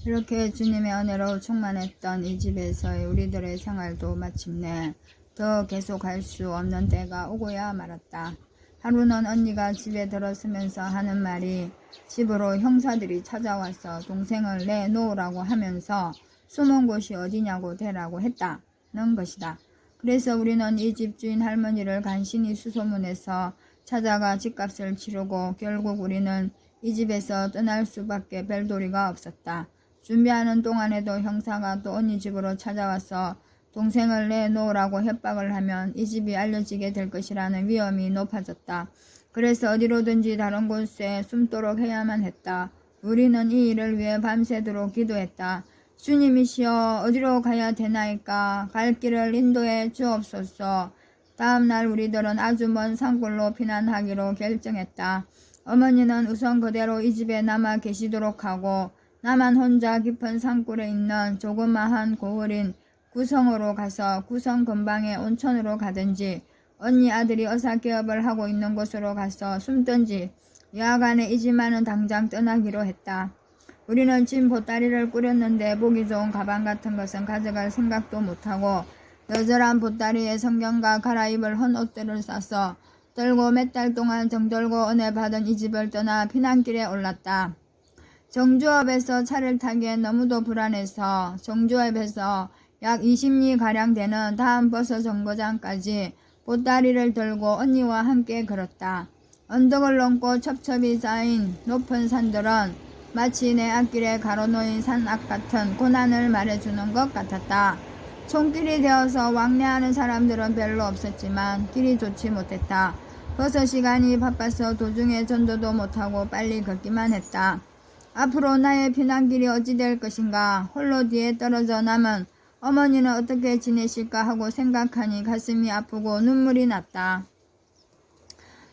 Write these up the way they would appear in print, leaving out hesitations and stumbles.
이렇게 주님의 은혜로 충만했던 이 집에서의 우리들의 생활도 마침내 더 계속할 수 없는 때가 오고야 말았다. 하루는 언니가 집에 들어서면서 하는 말이 집으로 형사들이 찾아와서 동생을 내놓으라고 하면서 숨은 곳이 어디냐고 대라고 했다는 것이다. 그래서 우리는 이 집주인 할머니를 간신히 수소문해서 찾아가 집값을 치르고 결국 우리는 이 집에서 떠날 수밖에 별도리가 없었다. 준비하는 동안에도 형사가 또 언니 집으로 찾아와서 동생을 내놓으라고 협박을 하면 이 집이 알려지게 될 것이라는 위험이 높아졌다. 그래서 어디로든지 다른 곳에 숨도록 해야만 했다. 우리는 이 일을 위해 밤새도록 기도했다. 주님이시여, 어디로 가야 되나이까? 갈 길을 인도해 주옵소서. 다음날 우리들은 아주 먼 산골로 피난하기로 결정했다. 어머니는 우선 그대로 이 집에 남아 계시도록 하고 나만 혼자 깊은 산골에 있는 조그마한 고을인 구성으로 가서 구성 근방의 온천으로 가든지 언니 아들이 의사개업을 하고 있는 곳으로 가서 숨든지 여하간에 이 집만은 당장 떠나기로 했다. 우리는 진 보따리를 꾸렸는데 보기 좋은 가방 같은 것은 가져갈 생각도 못하고 너절한 보따리에 성경과 갈아입을 헌 옷들을 싸서 들고 몇 달 동안 정들고 은혜 받은 이 집을 떠나 피난길에 올랐다. 정주업에서 차를 타기엔 너무도 불안해서 정주업에서 약 20리가량 되는 다음 버스 정거장까지 보따리를 들고 언니와 함께 걸었다. 언덕을 넘고 첩첩이 쌓인 높은 산들은 마치 내 앞길에 가로놓인 산악 같은 고난을 말해주는 것 같았다. 손길이 되어서 왕래하는 사람들은 별로 없었지만 길이 좋지 못했다. 버스 시간이 바빠서 도중에 전도도 못하고 빨리 걷기만 했다. 앞으로 나의 피난길이 어찌 될 것인가, 홀로 뒤에 떨어져 남은 어머니는 어떻게 지내실까 하고 생각하니 가슴이 아프고 눈물이 났다.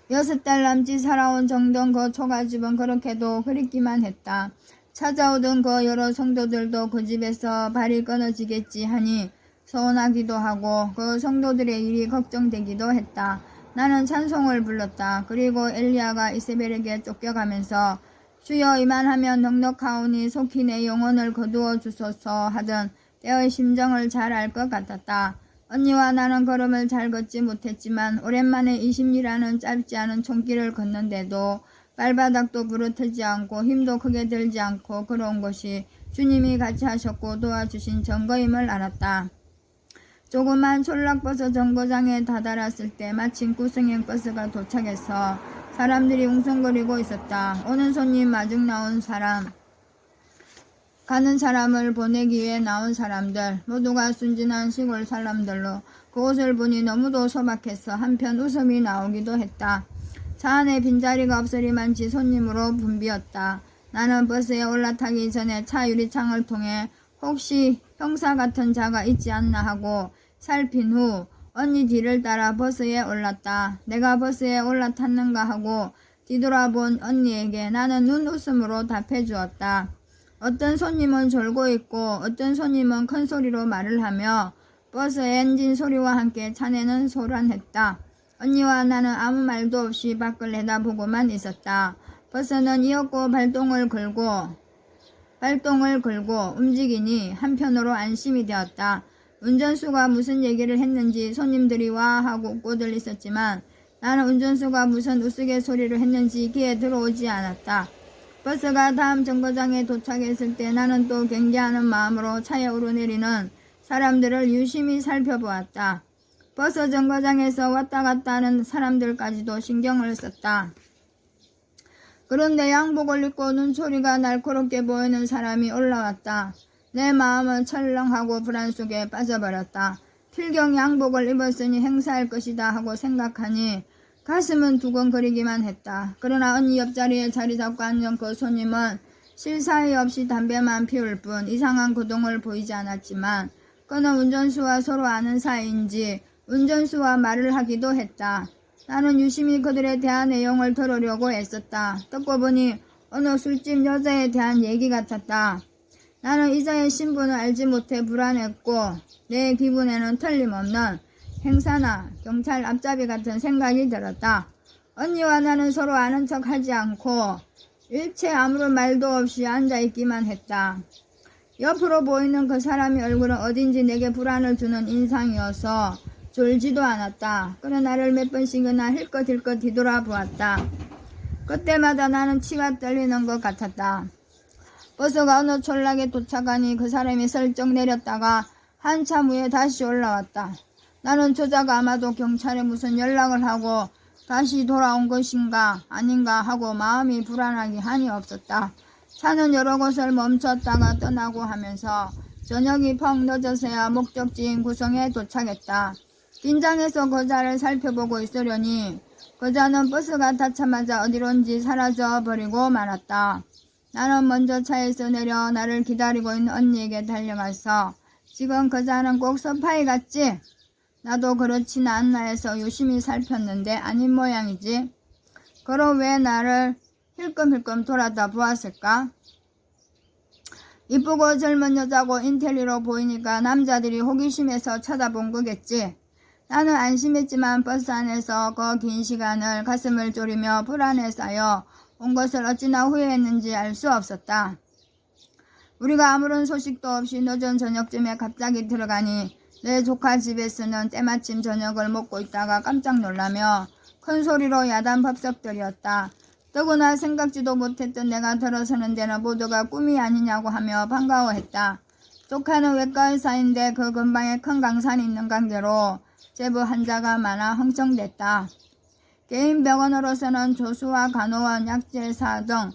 6달 남짓 살아온 정든 그 초가집은 그렇게도 그립기만 했다. 찾아오던 그 여러 성도들도 그 집에서 발이 끊어지겠지 하니 서운하기도 하고 그 성도들의 일이 걱정되기도 했다. 나는 찬송을 불렀다. 그리고 엘리야가 이세벨에게 쫓겨가면서 주여 이만하면 넉넉하오니 속히 내 영혼을 거두어 주소서 하던 때의 심정을 잘 알 것 같았다. 언니와 나는 걸음을 잘 걷지 못했지만 오랜만에 20리라는 짧지 않은 촌길을 걷는데도 발바닥도 부르트지 않고 힘도 크게 들지 않고 걸어온 것이 주님이 같이 하셨고 도와주신 증거임을 알았다. 조그만 촌락버스 정거장에 다다랐을 때 마침 구승행 버스가 도착해서 사람들이 웅성거리고 있었다. 오는 손님 마중 나온 사람, 가는 사람을 보내기 위해 나온 사람들, 모두가 순진한 시골 사람들로 그 옷을 보니 너무도 소박해서 한편 웃음이 나오기도 했다. 차 안에 빈자리가 없으리만치 손님으로 붐비었다. 나는 버스에 올라타기 전에 차 유리창을 통해 혹시 형사 같은 자가 있지 않나 하고 살핀 후 언니 뒤를 따라 버스에 올랐다. 내가 버스에 올라탔는가 하고 뒤돌아본 언니에게 나는 눈웃음으로 답해 주었다. 어떤 손님은 졸고 있고 어떤 손님은 큰 소리로 말을 하며 버스 엔진 소리와 함께 차내는 소란했다. 언니와 나는 아무 말도 없이 밖을 내다보고만 있었다. 버스는 이었고 발동을 걸고 움직이니 한편으로 안심이 되었다. 운전수가 무슨 얘기를 했는지 손님들이 와 하고 웃고들 있었지만 나는 운전수가 무슨 우스갯소리를 했는지 귀에 들어오지 않았다. 버스가 다음 정거장에 도착했을 때 나는 또 경계하는 마음으로 차에 오르내리는 사람들을 유심히 살펴보았다. 버스 정거장에서 왔다 갔다 하는 사람들까지도 신경을 썼다. 그런데 양복을 입고 눈초리가 날카롭게 보이는 사람이 올라왔다. 내 마음은 철렁하고 불안 속에 빠져버렸다. 필경 양복을 입었으니 행사할 것이다 하고 생각하니 가슴은 두근거리기만 했다. 그러나 언니 옆자리에 자리 잡고 앉은 그 손님은 쉴 사이 없이 담배만 피울 뿐 이상한 거동을 보이지 않았지만 그는 운전수와 서로 아는 사이인지 운전수와 말을 하기도 했다. 나는 유심히 그들에 대한 내용을 들으려고 애썼다. 듣고 보니 어느 술집 여자에 대한 얘기 같았다. 나는 이자의 신분을 알지 못해 불안했고 내 기분에는 틀림없는 행사나 경찰 앞잡이 같은 생각이 들었다. 언니와 나는 서로 아는 척 하지 않고 일체 아무런 말도 없이 앉아있기만 했다. 옆으로 보이는 그 사람의 얼굴은 어딘지 내게 불안을 주는 인상이어서 졸지도 않았다. 그는 나를 몇 번씩이나 힐끗힐끗 뒤돌아보았다. 그때마다 나는 치가 떨리는 것 같았다. 버스가 어느 촌락에 도착하니 그 사람이 슬쩍 내렸다가 한참 후에 다시 올라왔다. 나는 저자가 아마도 경찰에 무슨 연락을 하고 다시 돌아온 것인가 아닌가 하고 마음이 불안하기 한이 없었다. 차는 여러 곳을 멈췄다가 떠나고 하면서 저녁이 펑 늦어서야 목적지인 구성에 도착했다. 긴장해서 거자를 살펴보고 있으려니 거자는 버스가 닿자마자 어디론지 사라져 버리고 말았다. 나는 먼저 차에서 내려 나를 기다리고 있는 언니에게 달려가서 지금 거자는 꼭 서파이 같지? 나도 그렇지는 않나 해서 유심히 살폈는데 아닌 모양이지. 그럼 왜 나를 힐끔힐끔 돌아다 보았을까? 이쁘고 젊은 여자고 인텔리로 보이니까 남자들이 호기심에서 쳐다본 거겠지. 나는 안심했지만 버스 안에서 그 긴 시간을 가슴을 졸이며 불안에 쌓여 온 것을 어찌나 후회했는지 알 수 없었다. 우리가 아무런 소식도 없이 늦은 저녁쯤에 갑자기 들어가니 내 조카 집에서는 때마침 저녁을 먹고 있다가 깜짝 놀라며 큰 소리로 야단 법석들이었다. 더구나 생각지도 못했던 내가 들어서는 데는 모두가 꿈이 아니냐고 하며 반가워했다. 조카는 외과 의사인데 그 근방에 큰 강산이 있는 관계로 제법 환자가 많아 흥청됐다. 개인 병원으로서는 조수와 간호원, 약제사 등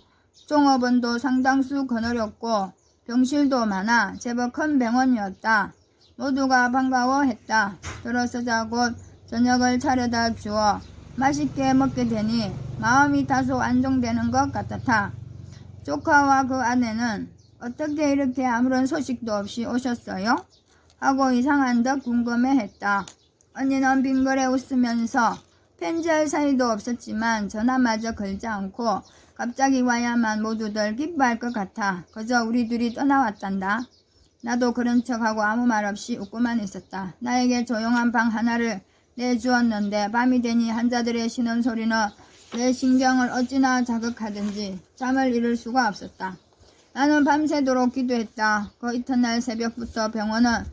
종업원도 상당수 거느렸고 병실도 많아 제법 큰 병원이었다. 모두가 반가워했다. 들어서자 곧 저녁을 차려다 주어 맛있게 먹게 되니 마음이 다소 안정되는 것 같았다. 조카와 그 아내는 어떻게 이렇게 아무런 소식도 없이 오셨어요? 하고 이상한 듯 궁금해했다. 언니는 빙그레 웃으면서 편지할 사이도 없었지만 전화마저 걸지 않고 갑자기 와야만 모두들 기뻐할 것 같아 그저 우리 둘이 떠나왔단다. 나도 그런 척하고 아무 말 없이 웃고만 있었다. 나에게 조용한 방 하나를 내주었는데 밤이 되니 환자들의 쉬는 소리는 내 신경을 어찌나 자극하든지 잠을 이룰 수가 없었다. 나는 밤새도록 기도했다. 그 이튿날 새벽부터 병원은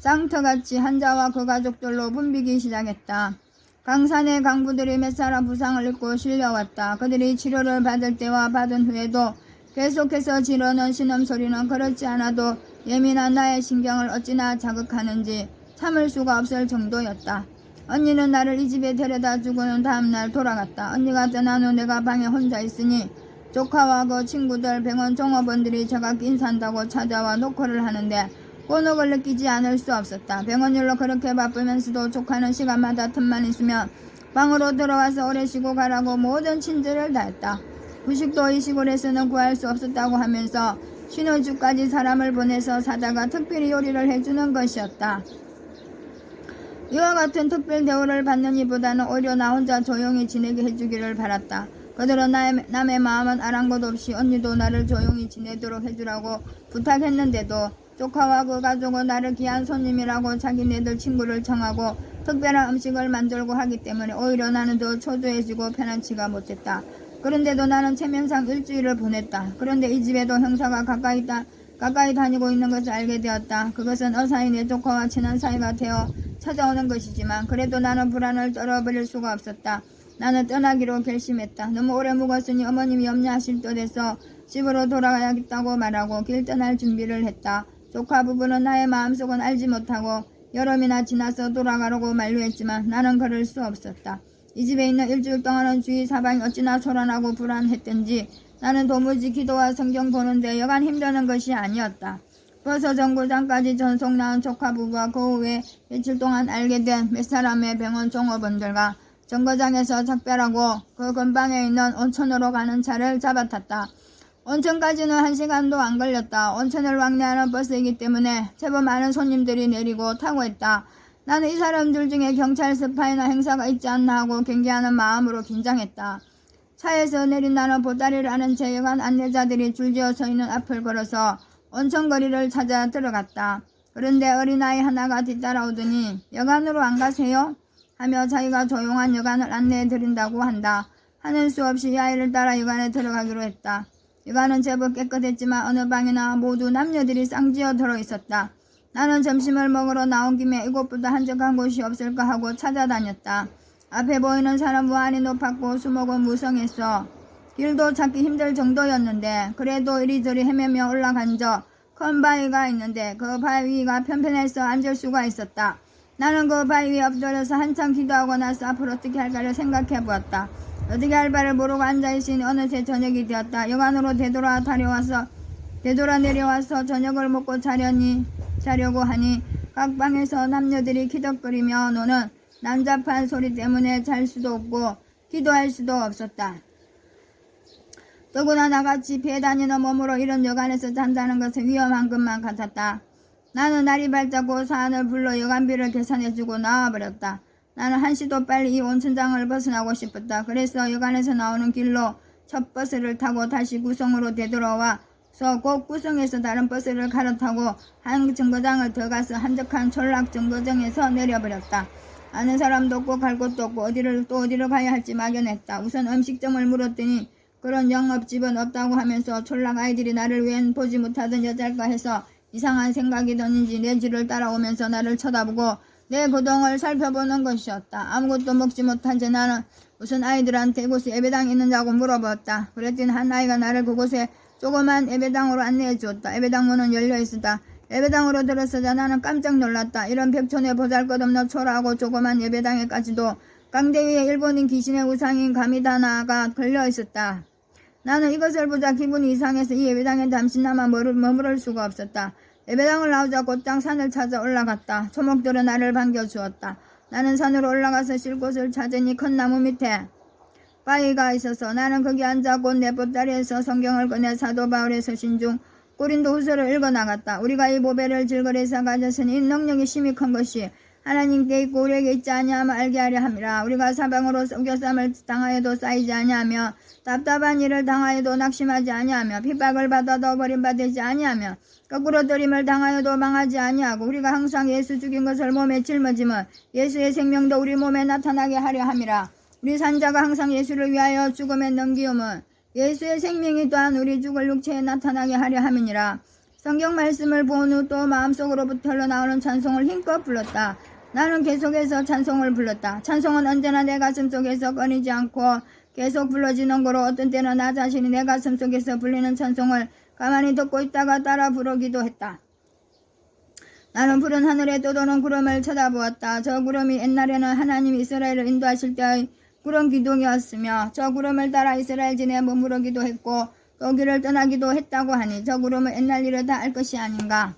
쌍터같이 환자와 그 가족들로 붐비기 시작했다. 강산의 강부들이 몇 사람 부상을 입고 실려왔다. 그들이 치료를 받을 때와 받은 후에도 계속해서 지르는 신음소리는 그렇지 않아도 예민한 나의 신경을 어찌나 자극하는지 참을 수가 없을 정도였다. 언니는 나를 이 집에 데려다 주고는 다음날 돌아갔다. 언니가 떠난 후 내가 방에 혼자 있으니 조카와 그 친구들 병원 종업원들이 제가 인사한다고 찾아와 노크를 하는데 곤혹을 느끼지 않을 수 없었다. 병원 일로 그렇게 바쁘면서도 조카는 시간마다 틈만 있으면 방으로 들어와서 오래 쉬고 가라고 모든 친절을 다했다. 후식도 이 시골에서는 구할 수 없었다고 하면서 쉬는 주까지 사람을 보내서 사다가 특별히 요리를 해주는 것이었다. 이와 같은 특별 대우를 받는 이보다는 오히려 나 혼자 조용히 지내게 해주기를 바랐다. 그들은 남의 마음은 아랑곳 없이 언니도 나를 조용히 지내도록 해주라고 부탁했는데도 조카와 그 가족은 나를 귀한 손님이라고 자기네들 친구를 청하고 특별한 음식을 만들고 하기 때문에 오히려 나는 더 초조해지고 편안치가 못했다. 그런데도 나는 체면상 일주일을 보냈다. 그런데 이 집에도 형사가 가까이 다니고 있는 것을 알게 되었다. 그것은 어사이 내 조카와 친한 사이가 되어 찾아오는 것이지만 그래도 나는 불안을 떨어버릴 수가 없었다. 나는 떠나기로 결심했다. 너무 오래 묵었으니 어머님이 염려하실 듯해서 집으로 돌아가야겠다고 말하고 길 떠날 준비를 했다. 조카 부부는 나의 마음속은 알지 못하고 여름이나 지나서 돌아가려고 만류했지만 나는 그럴 수 없었다. 이 집에 있는 일주일 동안은 주위 사방이 어찌나 소란하고 불안했던지 나는 도무지 기도와 성경 보는데 여간 힘드는 것이 아니었다. 벌써 정거장까지 전속 낳은 조카 부부와 그 후에 며칠 동안 알게 된 몇 사람의 병원 종업원들과 정거장에서 작별하고 그 근방에 있는 온천으로 가는 차를 잡아탔다. 온천까지는 1시간도 안 걸렸다. 온천을 왕래하는 버스이기 때문에 제법 많은 손님들이 내리고 타고 했다. 나는 이 사람들 중에 경찰 스파이나 행사가 있지 않나 하고 경계하는 마음으로 긴장했다. 차에서 내린 나는 보따리를 아는 채 여간 안내자들이 줄지어 서 있는 앞을 걸어서 온천거리를 찾아 들어갔다. 그런데 어린아이 하나가 뒤따라오더니 여간으로 안 가세요? 하며 자기가 조용한 여간을 안내해드린다고 한다. 하는 수 없이 이 아이를 따라 여간에 들어가기로 했다. 여간은 제법 깨끗했지만 어느 방이나 모두 남녀들이 쌍지어 들어있었다. 나는 점심을 먹으러 나온 김에 이곳보다 한적한 곳이 없을까 하고 찾아다녔다. 앞에 보이는 사람 무한히 높았고 수목은 무성했어. 길도 찾기 힘들 정도였는데 그래도 이리저리 헤매며 올라간 저 큰 바위가 있는데 그 바위가 편편해서 앉을 수가 있었다. 나는 그 바위 위에 엎드려서 한참 기도하고 나서 앞으로 어떻게 할까를 생각해 보았다. 어떻게 할 바를 모르고 앉아있으니 어느새 저녁이 되었다. 여관으로 되돌아 내려와서 저녁을 먹고 자려고 하니 각 방에서 남녀들이 키덕거리며 노는 난잡한 소리 때문에 잘 수도 없고 기도할 수도 없었다. 더구나 나같이 배 다니는 몸으로 이런 여관에서 잔다는 것은 위험한 것만 같았다. 나는 날이 밝자고 사안을 불러 여관비를 계산해주고 나와버렸다. 나는 한시도 빨리 이 온천장을 벗어나고 싶었다. 그래서 여관에서 나오는 길로 첫 버스를 타고 다시 구성으로 되돌아와서 곧 구성에서 다른 버스를 갈아타고 한 정거장을 더 가서 한적한 촌락 정거장에서 내려버렸다. 아는 사람도 없고 갈 곳도 없고 어디로 가야 할지 막연했다. 우선 음식점을 물었더니 그런 영업집은 없다고 하면서 촌락 아이들이 나를 웬 보지 못하던 여자일까 해서 이상한 생각이 드는지 내 뒤를 따라오면서 나를 쳐다보고 내 거동을 살펴보는 것이었다. 아무것도 먹지 못한 채 나는 무슨 아이들한테 이곳에 예배당이 있느냐고 물어보았다. 그랬더니 한 아이가 나를 그곳에 조그만 예배당으로 안내해 주었다. 예배당 문은 열려 있었다. 예배당으로 들어서자 나는 깜짝 놀랐다. 이런 백촌에 보잘것없는 초라하고 조그만 예배당에까지도 강대 위에 일본인 귀신의 우상인 가미다나가 걸려 있었다. 나는 이것을 보자 기분이 이상해서 이 예배당에 잠시나마 머무를 수가 없었다. 예배당을 나오자 곧장 산을 찾아 올라갔다. 초목들은 나를 반겨주었다. 나는 산으로 올라가서 쉴 곳을 찾으니 큰 나무 밑에 바위가 있어서 나는 거기 앉아 곧 내 보따리에서 성경을 꺼내 사도 바울의 서신 중 고린도 후서를 읽어나갔다. 우리가 이 보배를 질거리에서 가졌으니 이 능력이 심히 큰 것이 하나님께 있고 우리에게 있지 아니하며 알게 하려 함이라. 우리가 사방으로 옥교쌈을 당하여도 쌓이지 아니하며 답답한 일을 당하여도 낙심하지 아니하며 핍박을 받아도 버림받지 아니하며 거꾸로 들임을 당하여도 망하지 아니하고 우리가 항상 예수 죽인 것을 몸에 짊어지면 예수의 생명도 우리 몸에 나타나게 하려 함이라. 우리 산자가 항상 예수를 위하여 죽음에 넘기움은 예수의 생명이 또한 우리 죽을 육체에 나타나게 하려 함이니라. 성경 말씀을 본 후 또 마음속으로부터 흘러나오는 찬송을 힘껏 불렀다. 나는 계속해서 찬송을 불렀다. 찬송은 언제나 내 가슴 속에서 끊이지 않고 계속 불러지는 거로 어떤 때는 나 자신이 내 가슴 속에서 불리는 찬송을 가만히 듣고 있다가 따라 부르기도 했다. 나는 푸른 하늘에 떠도는 구름을 쳐다보았다. 저 구름이 옛날에는 하나님이 이스라엘을 인도하실 때의 구름 기둥이었으며 저 구름을 따라 이스라엘 진에 머무르기도 했고 또 길을 떠나기도 했다고 하니 저 구름은 옛날 일을 다 알 것이 아닌가.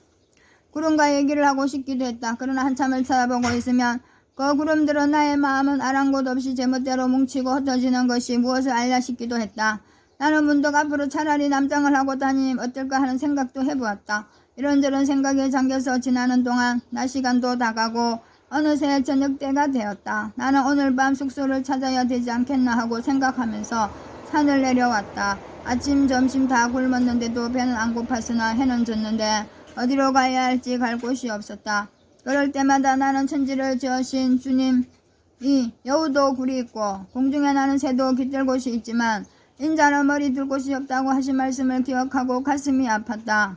구름과 얘기를 하고 싶기도 했다. 그러나 한참을 쳐다보고 있으면 그 구름들은 나의 마음은 아랑곳 없이 제멋대로 뭉치고 흩어지는 것이 무엇을 알랴 싶기도 했다. 나는 문득 앞으로 차라리 남장을 하고 다니면 어떨까 하는 생각도 해보았다. 이런저런 생각에 잠겨서 지나는 동안 낮 시간도 다가고 어느새 저녁때가 되었다. 나는 오늘 밤 숙소를 찾아야 되지 않겠나 하고 생각하면서 산을 내려왔다. 아침 점심 다 굶었는데도 배는 안 고팠으나 해는 졌는데 어디로 가야 할지 갈 곳이 없었다. 그럴 때마다 나는 천지를 지으신 주님이 여우도 굴이 있고 공중에 나는 새도 깃들 곳이 있지만 인자는 머리 둘 곳이 없다고 하신 말씀을 기억하고 가슴이 아팠다.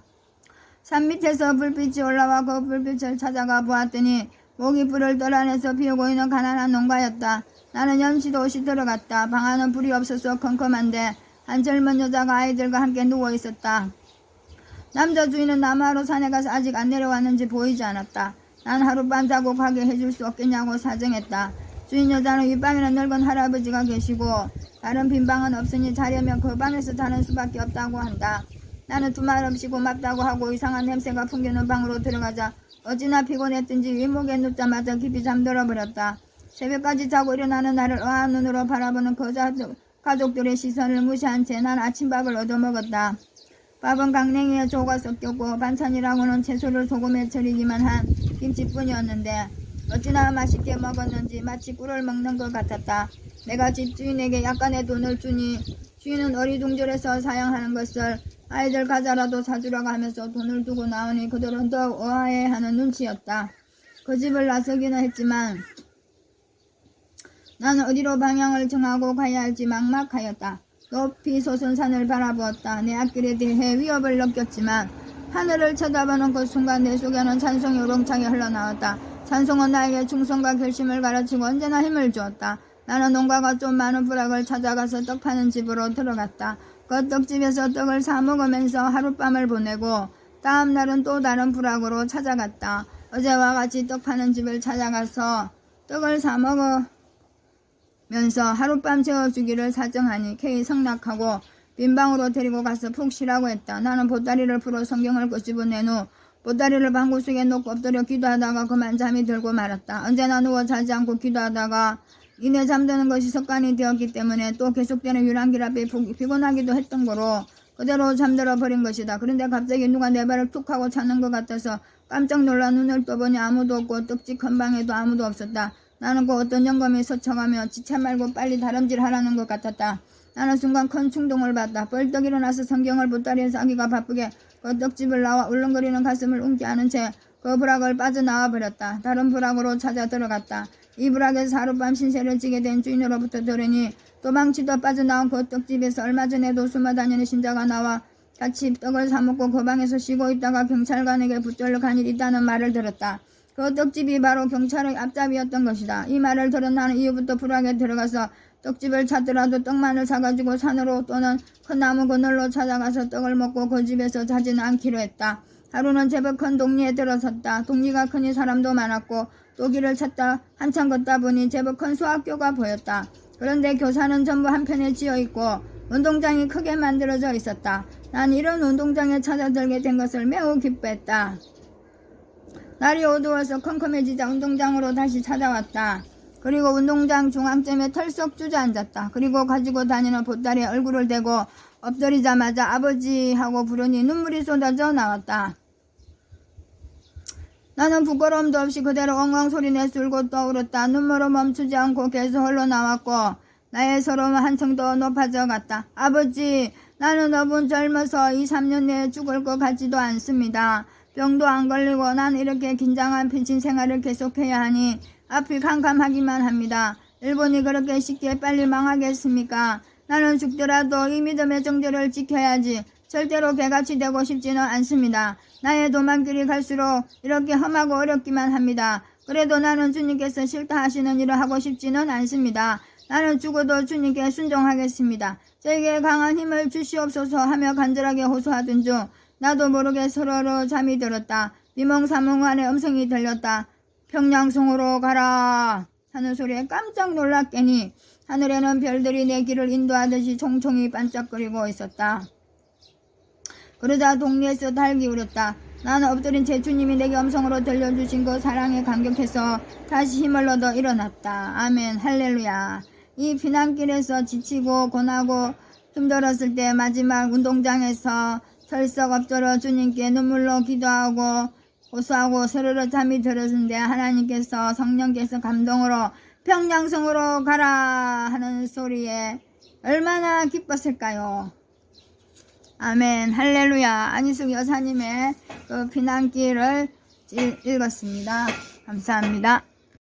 산 밑에서 불빛이 올라와 그 불빛을 찾아가 보았더니 목이 불을 떨어내서 피우고 있는 가난한 농가였다. 나는 염시도 옷이 들어갔다. 방 안은 불이 없어서 컴컴한데 한 젊은 여자가 아이들과 함께 누워 있었다. 남자 주인은 남하로 산에 가서 아직 안 내려왔는지 보이지 않았다. 난 하룻밤 자고 가게 해줄 수 없겠냐고 사정했다. 주인 여자는 윗방에는 늙은 할아버지가 계시고 다른 빈 방은 없으니 자려면 그 방에서 자는 수밖에 없다고 한다. 나는 두말 없이 고맙다고 하고 이상한 냄새가 풍기는 방으로 들어가자 어찌나 피곤했든지 윗목에 눕자마자 깊이 잠들어 버렸다. 새벽까지 자고 일어나는 나를 의아한 눈으로 바라보는 그 가족들의 시선을 무시한 채 난 아침밥을 얻어먹었다. 밥은 강냉이에 조가 섞였고 반찬이라고는 채소를 소금에 절이기만 한 김치뿐이었는데 어찌나 맛있게 먹었는지 마치 꿀을 먹는 것 같았다. 내가 집주인에게 약간의 돈을 주니 주인은 어리둥절해서 사양하는 것을 아이들 과자라도 사주라고 하면서 돈을 두고 나오니 그들은 더욱 의아해하는 눈치였다. 그 집을 나서기는 했지만 나는 어디로 방향을 정하고 가야 할지 막막하였다. 높이 솟은 산을 바라보았다. 내 앞길에 대해 위협을 느꼈지만 하늘을 쳐다보는 그 순간 내 속에는 찬송이 우렁차게 흘러나왔다. 찬송은 나에게 충성과 결심을 가르치고 언제나 힘을 주었다. 나는 농가가 좀 많은 부락을 찾아가서 떡 파는 집으로 들어갔다. 그 떡집에서 떡을 사 먹으면서 하룻밤을 보내고 다음 날은 또 다른 부락으로 찾아갔다. 어제와 같이 떡 파는 집을 찾아가서 떡을 사 먹으면서 하룻밤 재워주기를 사정하니 K 성낙하고 빈방으로 데리고 가서 푹 쉬라고 했다. 나는 보따리를 풀어 성경을 끄집어낸 후 보따리를 방구 속에 놓고 엎드려 기도하다가 그만 잠이 들고 말았다. 언제나 누워 자지 않고 기도하다가 이내 잠드는 것이 습관이 되었기 때문에 또 계속되는 유랑길 앞에 피곤하기도 했던 거로 그대로 잠들어 버린 것이다. 그런데 갑자기 누가 내 발을 툭 하고 차는 것 같아서 깜짝 놀라 눈을 떠보니 아무도 없고 떡집 근방에도 아무도 없었다. 나는 그 어떤 영감이 서쳐가며 지체 말고 빨리 다름질하라는 것 같았다. 나는 순간 큰 충동을 받다. 벌떡 일어나서 성경을 보따리에 싸기가 바쁘게 그 떡집을 나와 울렁거리는 가슴을 움게 하는 채 그 부락을 빠져나와 버렸다. 다른 부락으로 찾아 들어갔다. 이 부락에서 하룻밤 신세를 지게 된 주인으로부터 들으니 도망치다 빠져나온 그 떡집에서 얼마 전에도 수마다니는 신자가 나와 같이 떡을 사먹고 그 방에서 쉬고 있다가 경찰관에게 붙들려 간 일이 있다는 말을 들었다. 그 떡집이 바로 경찰의 앞잡이였던 것이다. 이 말을 들은 나는 이후부터 부락에 들어가서 떡집을 찾더라도 떡만을 사가지고 산으로 또는 큰 나무 그늘로 찾아가서 떡을 먹고 그 집에서 자지는 않기로 했다. 하루는 제법 큰 동리에 들어섰다. 동리가 크니 사람도 많았고 또 길을 찾다 한참 걷다 보니 제법 큰 소학교가 보였다. 그런데 교사는 전부 한편에 지어있고 운동장이 크게 만들어져 있었다. 난 이런 운동장에 찾아들게 된 것을 매우 기뻐했다. 날이 어두워서 컴컴해지자 운동장으로 다시 찾아왔다. 그리고 운동장 중앙점에 털썩 주저앉았다. 그리고 가지고 다니는 보따리에 얼굴을 대고 엎드리자마자 아버지 하고 부르니 눈물이 쏟아져 나왔다. 나는 부끄러움도 없이 그대로 엉엉 소리내서 울고 또 울었다. 눈물은 멈추지 않고 계속 흘러나왔고 나의 서러움은 한층 더 높아져 갔다. 아버지, 나는 너무 젊어서 2, 3년 내에 죽을 것 같지도 않습니다. 병도 안 걸리고 난 이렇게 긴장한 빈신 생활을 계속해야 하니 앞이 캄캄하기만 합니다. 일본이 그렇게 쉽게 빨리 망하겠습니까? 나는 죽더라도 이 믿음의 정절을 지켜야지. 절대로 개같이 되고 싶지는 않습니다. 나의 도망길이 갈수록 이렇게 험하고 어렵기만 합니다. 그래도 나는 주님께서 싫다 하시는 일을 하고 싶지는 않습니다. 나는 죽어도 주님께 순종하겠습니다. 저에게 강한 힘을 주시옵소서 하며 간절하게 호소하던 중 나도 모르게 서로로 잠이 들었다. 비몽사몽간의 음성이 들렸다. 평양성으로 가라 하는 소리에 깜짝 놀랐겠니 하늘에는 별들이 내 길을 인도하듯이 총총히 반짝거리고 있었다. 그러자 동리에서 달기 울었다. 나는 엎드린 채 주님이 내게 음성으로 들려주신 그 사랑에 감격해서 다시 힘을 얻어 일어났다. 아멘 할렐루야. 이 피난길에서 지치고 고나고 힘들었을 때 마지막 운동장에서 털썩 엎드려 주님께 눈물로 기도하고 호소하고 스르르 잠이 들었는데 하나님께서 성령께서 감동으로 평양성으로 가라 하는 소리에 얼마나 기뻤을까요? 아멘 할렐루야. 안희숙 여사님의 그 피난길을 읽었습니다. 감사합니다.